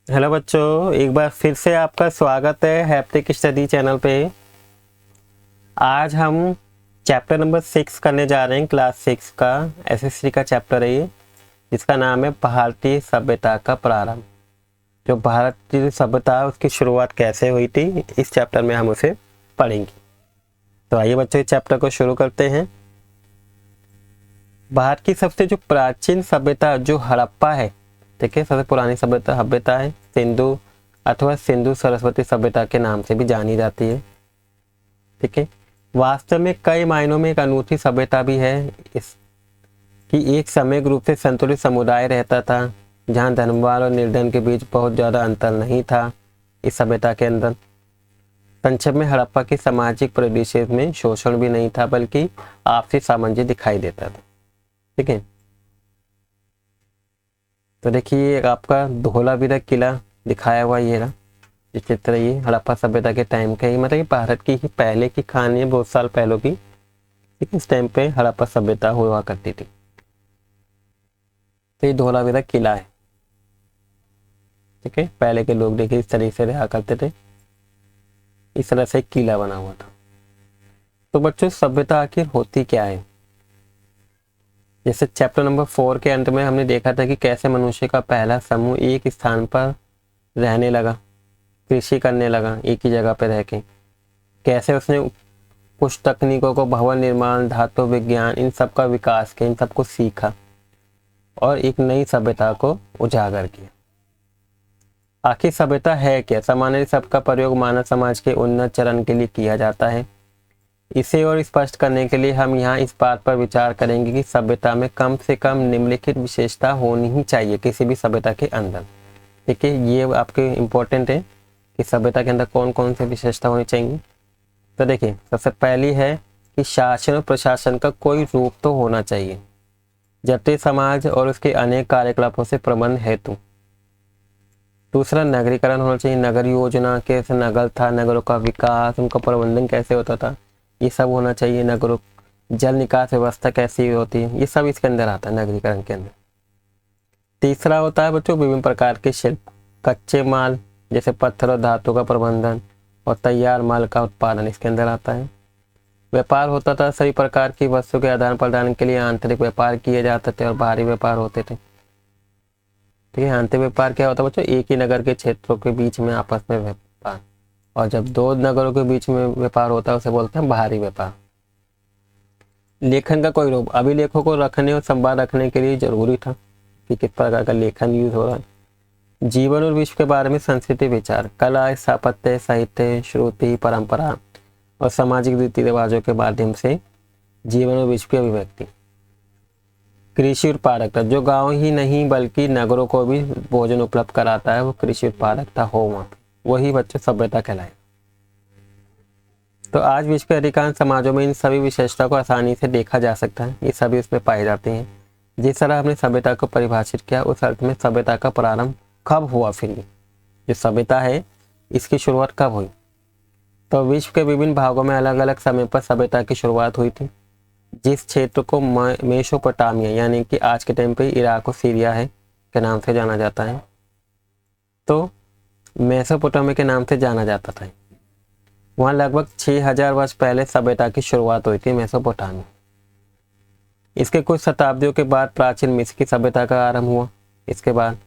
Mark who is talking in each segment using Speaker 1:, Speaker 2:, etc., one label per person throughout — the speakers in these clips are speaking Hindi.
Speaker 1: हेलो बच्चों, एक बार फिर से आपका स्वागत है हैप्टिक स्टडी चैनल पे। आज हम चैप्टर नंबर 6 करने जा रहे हैं। क्लास 6 का एसएससी का चैप्टर है ये, जिसका नाम है भारतीय सभ्यता का प्रारंभ। जो भारतीय सभ्यता उसकी शुरुआत कैसे हुई थी, इस चैप्टर में हम उसे पढ़ेंगे। तो आइए बच्चों, इस चैप्टर को शुरू करते हैं। भारत की सबसे जो प्राचीन सभ्यता जो हड़प्पा है, ठीक है, सबसे पुरानी सभ्यता है सिंधु अथवा सिंधु सरस्वती सभ्यता के नाम से भी जानी जाती है। ठीक है, वास्तव में कई मायनों में एक अनूठी सभ्यता भी है। इस कि एक समग्र रूप से संतुलित समुदाय रहता था, जहां धनवान और निर्धन के बीच बहुत ज़्यादा अंतर नहीं था। इस सभ्यता के अंदर संक्षेप में हड़प्पा की सामाजिक परिदृश्य में शोषण भी नहीं था, बल्कि आपसी सामंजस्य दिखाई देता था। ठीक है, तो देखिए आपका धोलावीरा किला दिखाया हुआ ये रहा, ये चित्र, ये हड़प्पा सभ्यता के टाइम का ही, मतलब कि भारत की ही पहले की कहानी है, बहुत साल पहले की। इस टाइम पे हड़प्पा सभ्यता हुआ करती थी। तो ये धोलावीरा किला है। ठीक है, पहले के लोग देखिए इस तरीके से रहा करते थे, इस तरह से एक किला बना हुआ था। तो बच्चों, सभ्यता आखिर होती क्या है? जैसे चैप्टर नंबर 4 के अंत में हमने देखा था कि कैसे मनुष्य का पहला समूह एक स्थान पर रहने लगा, कृषि करने लगा एक ही जगह पर रह के। कैसे उसने कुछ तकनीकों को, भवन निर्माण, धातु विज्ञान, इन सब का विकास किया, इन सबको सीखा और एक नई सभ्यता को उजागर किया। आखिर सभ्यता है क्या? सामान्य शब्द का प्रयोग मानव समाज के उन्नत चरण के लिए किया जाता है। इसे और स्पष्ट करने के लिए हम यहाँ इस बात पर विचार करेंगे कि सभ्यता में कम से कम निम्नलिखित विशेषता होनी ही चाहिए किसी भी सभ्यता के अंदर। ठीक है, ये आपके इम्पोर्टेंट है कि सभ्यता के अंदर कौन कौन सी विशेषता होनी चाहिए। तो देखिए, सबसे पहली है कि शासन और प्रशासन का कोई रूप तो होना चाहिए, जटिल समाज और उसके अनेक कार्यकलापों से प्रबंध हेतु। दूसरा, नगरीकरण होना चाहिए, नगर योजना, कैसे नगर था, नगरों का विकास, उनका प्रबंधन कैसे होता था, ये सब होना चाहिए। नगरों, जल निकास व्यवस्था कैसी होती है, ये सब इसके अंदर आता है, नगरीकरण के अंदर। तीसरा होता है बच्चों विभिन्न प्रकार के शिल्प, कच्चे माल जैसे पत्थर और धातु का प्रबंधन और तैयार माल का उत्पादन इसके अंदर आता है। व्यापार होता था, सभी प्रकार की वस्तु के आदान प्रदान के लिए आंतरिक व्यापार किए जाते थे और बाहरी व्यापार होते थे। ठीक है, आंतरिक व्यापार क्या होता है बच्चों? एक ही नगर के क्षेत्रों के बीच में आपस में व्यापार, और जब दो नगरों के बीच में व्यापार होता है उसे बोलते हैं बाहरी व्यापार। लेखन का कोई रूप, अभिलेखों को रखने और संवाद रखने के लिए जरूरी था कि किस प्रकार का लेखन यूज हो रहा है। जीवन और विश्व के बारे में संस्कृति विचार, कला, स्थापत्य, साहित्य, श्रुति, परंपरा और सामाजिक रीति रिवाजों के माध्यम से जीवन और विश्व की अभिव्यक्ति। कृषि उत्पादकता, जो गांव ही नहीं बल्कि नगरों को भी भोजन उपलब्ध कराता है, वो कृषि उत्पादकता हो वहाँ, वही बच्चों सभ्यता कहलाए। तो आज विश्व के अधिकांश समाजों में इन सभी विशेषता को आसानी से देखा जा सकता है, ये सभी इसमें पाई जाती हैं। जिस तरह हमने सभ्यता को परिभाषित किया, उस अर्थ में सभ्यता का प्रारंभ कब हुआ, फिर जो सभ्यता है इसकी शुरुआत कब हुई? तो विश्व के विभिन्न भागों में अलग अलग समय पर सभ्यता की शुरुआत हुई थी। जिस क्षेत्र को मेसोपोटामिया यानी कि आज के टाइम पे इराक और सीरिया है के नाम से जाना जाता है, तो मेसोपोटामिया के नाम से जाना जाता था। वहाँ लगभग 6000 वर्ष पहले सभ्यता की शुरुआत हुई थी मेसोपोटामिया। इसके कुछ शताब्दियों के बाद प्राचीन मिस्र की सभ्यता का आरंभ हुआ इसके बाद,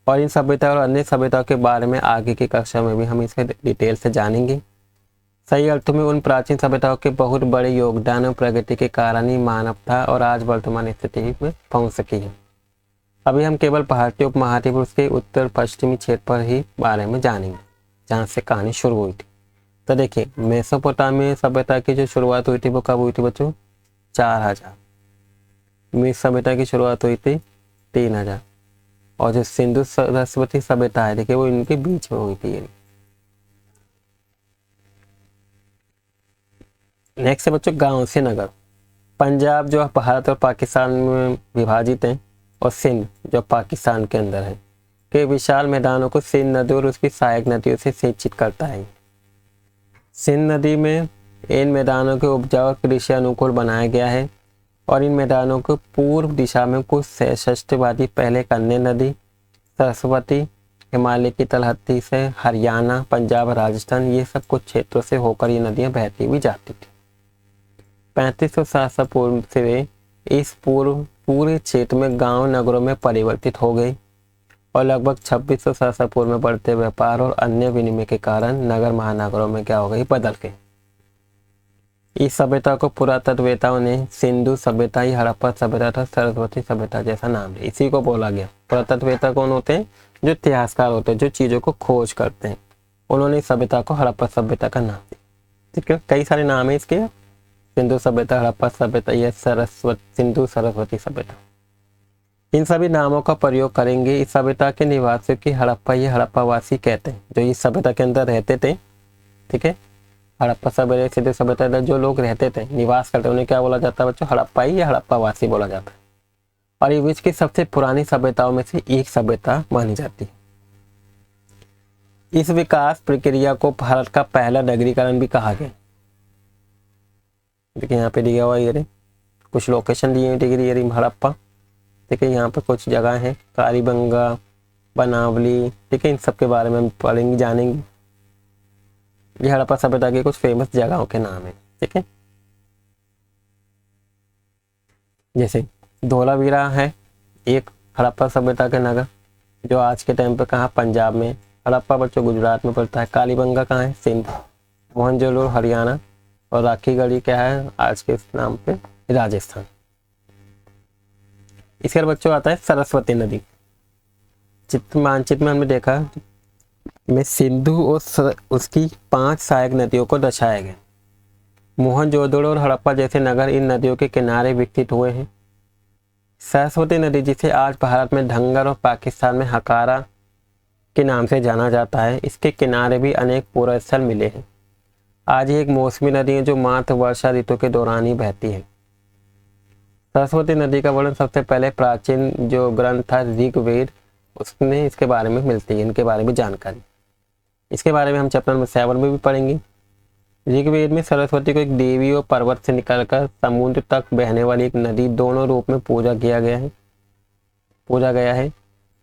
Speaker 1: और इन सभ्यता और अन्य सभ्यताओं के बारे में आगे की कक्षा में भी हम इसके डिटेल से जानेंगे। सही अर्थों में उन प्राचीन सभ्यताओं के बहुत बड़े योगदान और प्रगति के कारण ही मानवता और आज वर्तमान स्थिति में पहुंच सकी है। अभी हम केवल भारतीय उपमहाद्वीप उसके उत्तर पश्चिमी क्षेत्र पर ही बारे में जानेंगे, जहाँ से कहानी शुरू हुई थी। तो देखिए, मेसोपोटामिया सभ्यता की जो शुरुआत हुई थी वो कब हुई थी बच्चों? 4000। मिस्र सभ्यता की शुरुआत हुई थी 3000, और जो सिंधु सरस्वती सभ्यता है देखिए वो इनके बीच में हुई थी। नेक्स्ट है बच्चों गांव से नगर। पंजाब जो भारत और पाकिस्तान में विभाजित है, और सिंध जो पाकिस्तान के अंदर है, के विशाल मैदानों को सिंध नदी और उसकी सहायक नदियों से सिंचित करता है। सिंध नदी में इन मैदानों के उपजाऊ और कृषि अनुकूल बनाया गया है, और इन मैदानों को पूर्व दिशा में कुछ सशस्त्रवादी पहले कन्या नदी, सरस्वती हिमालय की तलहटी से हरियाणा, पंजाब, राजस्थान, ये सब कुछ क्षेत्रों से होकर ये नदियां बहती हुई जाती थी। 3500 पूर्व से इस पूरे क्षेत्र में गांव नगरों में परिवर्तित हो गई और लगभग 2600 पूर्व में बढ़ते व्यापार और अन्य विनिमय के कारण नगर महानगरों में क्या हो गई, बदल गई। इस सभ्यता को पुरातत्ववेताओं ने सिंधु सभ्यता, हड़प्पा सभ्यता था, सरस्वती सभ्यता जैसा नाम दिया। इसी को बोला गया। पुरातत्ववेता कौन होते हैं? जो इतिहासकार होते हैं, जो चीजों को खोज करते हैं। उन्होंने इस सभ्यता को हड़प्पा सभ्यता का नाम दिया। ठीक है, कई सारे नाम है इसके, सिंधु सभ्यता, हड़प्पा सभ्यता, यह सिंधु सरस्वती सभ्यता। इन सभी नामों का प्रयोग करेंगे। इस सभ्यता के निवासियों की हड़प्पा या हड़प्पावासी कहते हैं, जो इस सभ्यता के अंदर रहते थे। ठीक है, हड़प्पा सभ्यता, सिंधु सभ्यता जो लोग रहते थे, निवास करते, उन्हें क्या बोला जाता है बच्चों? हड़प्पाई या हड़प्पावासी बोला जाता है। और ये विश्व की सबसे पुरानी सभ्यताओं में से एक सभ्यता मानी जाती है। इस विकास प्रक्रिया को भारत का पहला नगरीकरण भी कहा गया। देखिए यहाँ पे दिया हुआ ये कुछ लोकेशन दिए डिग्री हड़प्पा। ठीक है, यहाँ पे कुछ जगह है, कालीबंगा, बनावली। ठीक है, इन सब के बारे में हम पढ़ेंगे, जानेंगे। ये हड़प्पा सभ्यता की कुछ फेमस जगहों के नाम है। ठीक है, जैसे धोलावीरा है एक हड़प्पा सभ्यता के नगर, जो आज के टाइम पे कहाँ? पंजाब में। हड़प्पा बच्चों गुजरात में पड़ता है। कालीबंगा कहाँ है? सिंध। मोहनजोदड़ो हरियाणा। और राखीगढ़ी क्या है आज के नाम पे? राजस्थान। इसके बाद बच्चों आता है सरस्वती नदी। मानचित्र में हमने देखा में सिंधु और उसकी 5 सहायक नदियों को दर्शाया गया। मोहनजोदड़ो और हड़प्पा जैसे नगर इन नदियों के किनारे विकसित हुए हैं। सरस्वती नदी, जिसे आज भारत में ढंगर और पाकिस्तान में हकारा के नाम से जाना जाता है, इसके किनारे भी अनेक पूर्व स्थल मिले हैं। आज ये एक मौसमी नदी है जो मात्र वर्षा ऋतु के दौरान ही बहती है। सरस्वती नदी का वर्णन सबसे पहले प्राचीन जो ग्रंथ था ऋग्वेद, उसमें इसके बारे में मिलती है, इनके बारे में जानकारी। इसके बारे में हम चैप्टर नंबर 7 में भी पढ़ेंगे। ऋग्वेद में सरस्वती को एक देवी और पर्वत से निकलकर समुद्र तक बहने वाली एक नदी दोनों रूप में पूजा गया है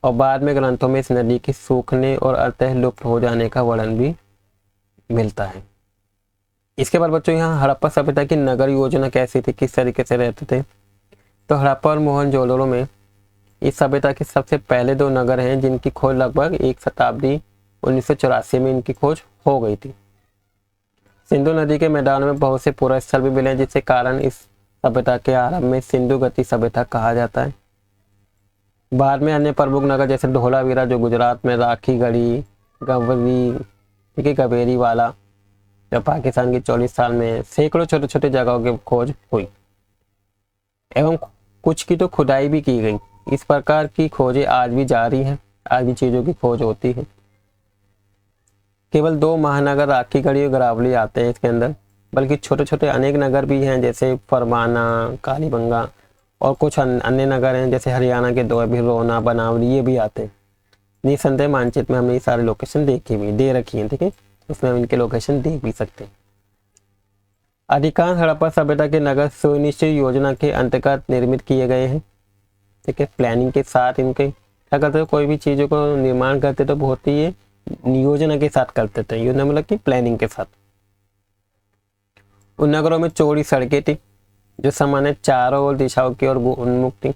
Speaker 1: और बाद में ग्रंथों में इस नदी के सूखने और अतः लुप्त हो जाने का वर्णन भी मिलता है। इसके बाद बच्चों यहाँ हड़प्पा सभ्यता की नगर योजना कैसी थी, किस तरीके से रहते थे? तो हड़प्पा और मोहनजोदड़ो में इस सभ्यता के सबसे पहले 2 नगर हैं जिनकी खोज लगभग 1 शताब्दी 1984 में इनकी खोज हो गई थी। सिंधु नदी के मैदान में बहुत से पूर्व स्थल भी मिले, जिसके कारण इस सभ्यता के आरंभ में सिंधु घाटी सभ्यता कहा जाता है। बाद में अन्य प्रमुख नगर जैसे धोलावीरा जो गुजरात में, राखीगढ़ी, गवेरी वाला जो पाकिस्तान की 40 साल में, सैकड़ों छोटे छोटे जगहों की खोज हुई एवं कुछ की तो खुदाई भी की गई। इस प्रकार की खोजें आज भी जारी हैं, आज भी चीज़ों की खोज होती है। केवल 2 महानगर राखीगढ़ी और गरावली आते हैं इसके अंदर, बल्कि छोटे छोटे अनेक नगर भी हैं जैसे फरमाना, कालीबंगा और कुछ अन्य नगर हैं जैसे हरियाणा के 2 भी, रोना, बनावली, ये भी आते हैं। निसंदेह मानचित्र में हमने ये सारे लोकेशन दे रखी हैं। ठीक है, उसमें हम इनके लोकेशन देख भी सकते हैं। अधिकांश हड़प्पा सभ्यता के नगर सुनिश्चित योजना के अंतर्गत निर्मित किए गए हैं। ठीक है, प्लानिंग के साथ इनके क्या करते थे, कोई भी चीज़ों को निर्माण करते तो बहुत ही योजना के साथ करते थे। योजना मतलब कि प्लानिंग के साथ। उन नगरों में चौड़ी सड़कें थी जो सामान्य चारों ओर दिशाओं की ओर उन्मुख थी।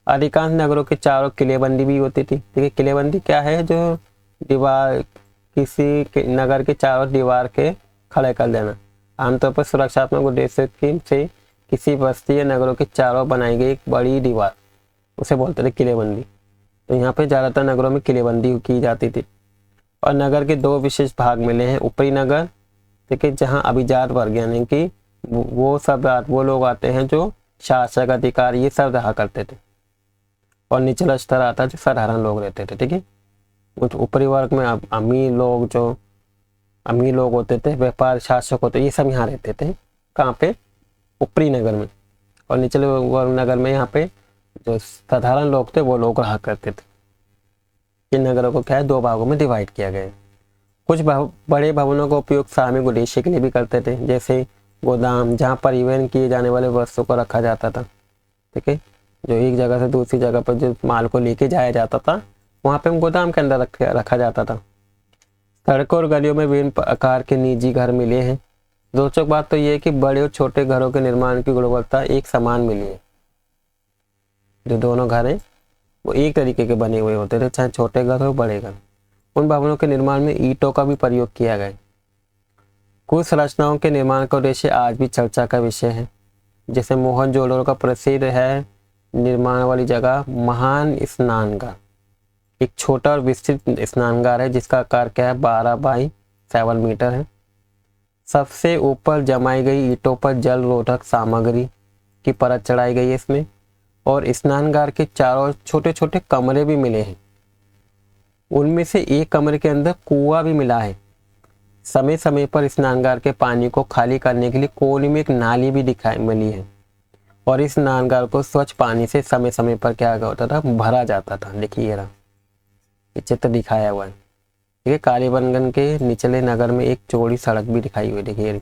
Speaker 1: अधिकांश नगरों के चारों किलेबंदी भी होती थी। ठीक है, किलेबंदी क्या है? जो दीवार, किसी नगर के चारों दीवार के खड़े कर देना, आमतौर पर सुरक्षात्मक उद्देश्य से किसी बस्ती या नगरों के चारों बनाई गई एक बड़ी दीवार, उसे बोलते थे किलेबंदी। तो यहाँ पे ज़्यादातर नगरों में किलेबंदी की जाती थी। और नगर के 2 विशेष भाग मिले हैं। ऊपरी नगर, ठीक है, जहाँ अभिजात वर्ग यानी कि वो लोग आते हैं जो शासक, अधिकार ये सब रहा करते थे, और निचला स्तर आता है जो साधारण लोग रहते थे। ठीक है, ऊपरी वर्ग में अमीर लोग होते थे, व्यापार शासक होते, ये सब यहाँ रहते थे। कहाँ पे? ऊपरी नगर में। और निचले वर्ग नगर में यहाँ पे जो साधारण लोग थे वो लोग रहा करते थे। इन नगरों को क्या है, 2 भागों में डिवाइड किया गया है। कुछ बड़े भवनों का उपयोग सामूहिक उद्देश्य के लिए भी करते थे, जैसे गोदाम जहाँ परिवहन किए जाने वाले वस्तु को रखा जाता था। ठीक है, जो एक जगह से दूसरी जगह पर जो माल को लेके जाया जाता था वहाँ पे गोदाम के अंदर रखा जाता था। सड़कों और गलियों में विभिन्न आकार के निजी घर मिले हैं। रोचक बात तो ये है कि बड़े और छोटे घरों के निर्माण की गुणवत्ता एक समान मिली है। जो दोनों घर हैं वो एक तरीके के बने हुए होते थे, चाहे छोटे घर हो बड़े घर। उन भवनों के निर्माण में ईंटों का भी प्रयोग किया गया। कुछ संरचनाओं के निर्माण का उद्देश्य आज भी चर्चा का विषय है। जैसे मोहनजोदड़ो का प्रसिद्ध है निर्माण वाली जगह महान स्नानगार। एक छोटा और विस्तृत स्नानगार है जिसका आकार क्या है 12 बाई 7 मीटर है। सबसे ऊपर जमाई गई ईंटों पर जल रोधक सामग्री की परत चढ़ाई गई है इसमें। और स्नानगार के चारों ओर छोटे छोटे कमरे भी मिले हैं। उनमें से एक कमरे के अंदर कुआं भी मिला है। समय समय पर स्नानगार के पानी को खाली करने के लिए कोने में एक नाली भी दिखाई मिली है। और इस स्नानगार को स्वच्छ पानी से समय समय पर क्या होता था, भरा जाता था। देखिए ये चित्र दिखाया हुआ है। देखिए कालीबंगन के निचले नगर में एक चौड़ी सड़क भी दिखाई हुई। देखिए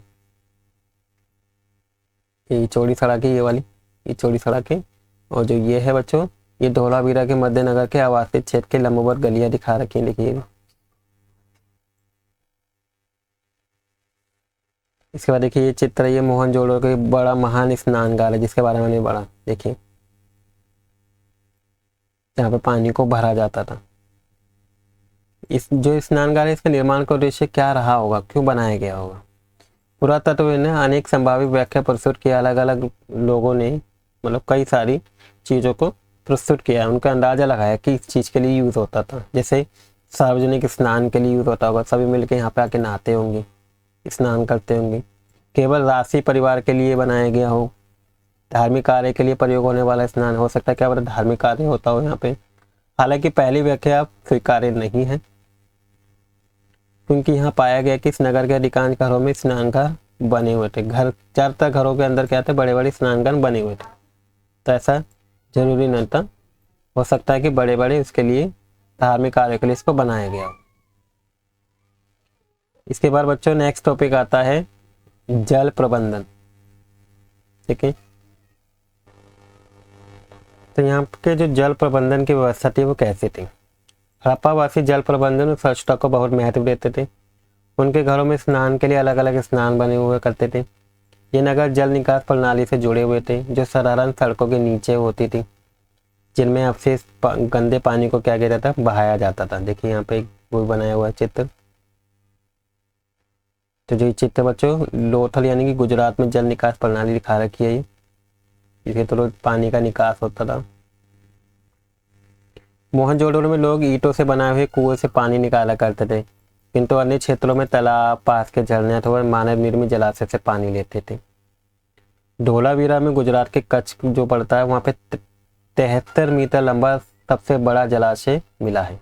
Speaker 1: ये चौड़ी सड़क है, ये वाली ये चौड़ी सड़क है। और जो ये है बच्चों, ये धौलावीरा के मध्य नगर के आवासीय क्षेत्र के लंबवत गलियां दिखा रखी हैं। देखिए इसके बाद देखिए ये चित्र, ये मोहनजोदड़ो के बड़ा महान स्नानगार है जिसके बारे में मैंने पढ़ा। देखिए जहाँ पे पानी को भरा जाता था। इस जो स्नानगार है इसका निर्माण का उद्देश्य क्या रहा होगा, क्यों बनाया गया होगा? पुरातत्व ने अनेक संभावित व्याख्या प्रस्तुत किया। अलग अलग लोगों ने मतलब कई सारी चीज़ों को प्रस्तुत किया, उनका अंदाजा लगाया कि इस चीज़ के लिए यूज़ होता था। जैसे सार्वजनिक स्नान के लिए यूज़ होता होगा, सभी मिलकर यहाँ पे आके नहाते होंगे, स्नान करते होंगे। केवल राशि परिवार के लिए बनाया गया हो। धार्मिक कार्य के लिए प्रयोग होने वाला स्नान हो सकता है, क्या बड़ा धार्मिक कार्य होता हो यहाँ पे। हालांकि पहली व्याख्या स्वीकार्य नहीं है क्योंकि यहाँ पाया गया कि इस नगर के अधिकांश घरों में स्नानघर बने हुए थे। घर ज़्यादातर घरों के अंदर क्या थे, बड़े बड़े स्नानघर बने हुए थे। तो ऐसा जरूरी नहीं था, हो सकता है कि बड़े बड़े उसके लिए धार्मिक कार्य के लिए इसको बनाया गया हो। इसके बाद बच्चों नेक्स्ट टॉपिक आता है जल प्रबंधन। ठीक है, तो यहाँ के जो जल प्रबंधन की व्यवस्था थी वो कैसी थी? हड़प्पावासी जल प्रबंधन और स्वच्छता को बहुत महत्व देते थे। उनके घरों में स्नान के लिए अलग अलग स्नान बने हुए करते थे। ये नगर जल निकास प्रणाली से जुड़े हुए थे जो साधारण सड़कों के नीचे होती थी, जिनमें अवशेष गंदे पानी को क्या किया जाता था, बहाया जाता था। देखिए यहाँ पे एक वो बनाया हुआ है चित्र। तो जो चित्र बच्चों लोथल यानी कि गुजरात में जल निकास प्रणाली दिखा रखी है। इसके तो रोज पानी का निकास होता था। मोहनजोदड़ो में लोग ईंटों से बनाए हुए कुएं से पानी निकाला करते थे, किंतु अन्य क्षेत्रों में तालाब, पास के झरने अथवा मानव निर्मित जलाशय से पानी लेते थे। धोलावीरा में गुजरात के कच्छ जो पड़ता है वहाँ पे 73 मीटर लंबा सबसे बड़ा जलाशय मिला है।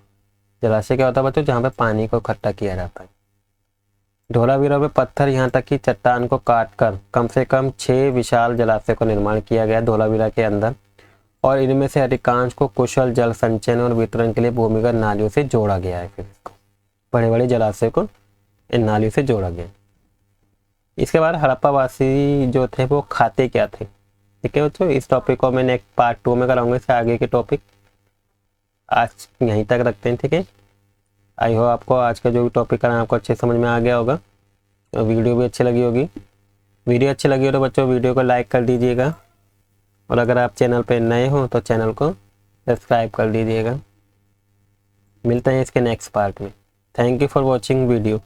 Speaker 1: जलाशय क्या होता है बच्चों, जहाँ पे पानी को इकट्ठा किया जाता है। धोलावीरा में पत्थर यहाँ तक कि चट्टान को काटकर कम से कम 6 विशाल जलाशय का निर्माण किया गया धोलावीरा के अंदर। और इनमें से अधिकांश को कुशल जल संचयन और वितरण के लिए भूमिगत नालियों से जोड़ा गया है। फिर इसको बड़े बड़े जलाशय को इन नालियों से जोड़ा गया। इसके बाद हड़प्पावासी जो थे वो खाते क्या थे? ठीक है बच्चों, इस टॉपिक को मैं नेक्स्ट पार्ट 2 में कराऊंगा। इससे आगे के टॉपिक आज यहीं तक रखते हैं। ठीक है, आई होप आपको आज का जो भी टॉपिक है आपको अच्छे समझ में आ गया होगा और वीडियो भी अच्छी लगी होगी। वीडियो अच्छी लगी हो तो बच्चों वीडियो को लाइक कर दीजिएगा और अगर आप चैनल पे नए हो तो चैनल को सब्सक्राइब कर दीजिएगा। मिलते हैं इसके नेक्स्ट पार्ट में। Thank you for watching video.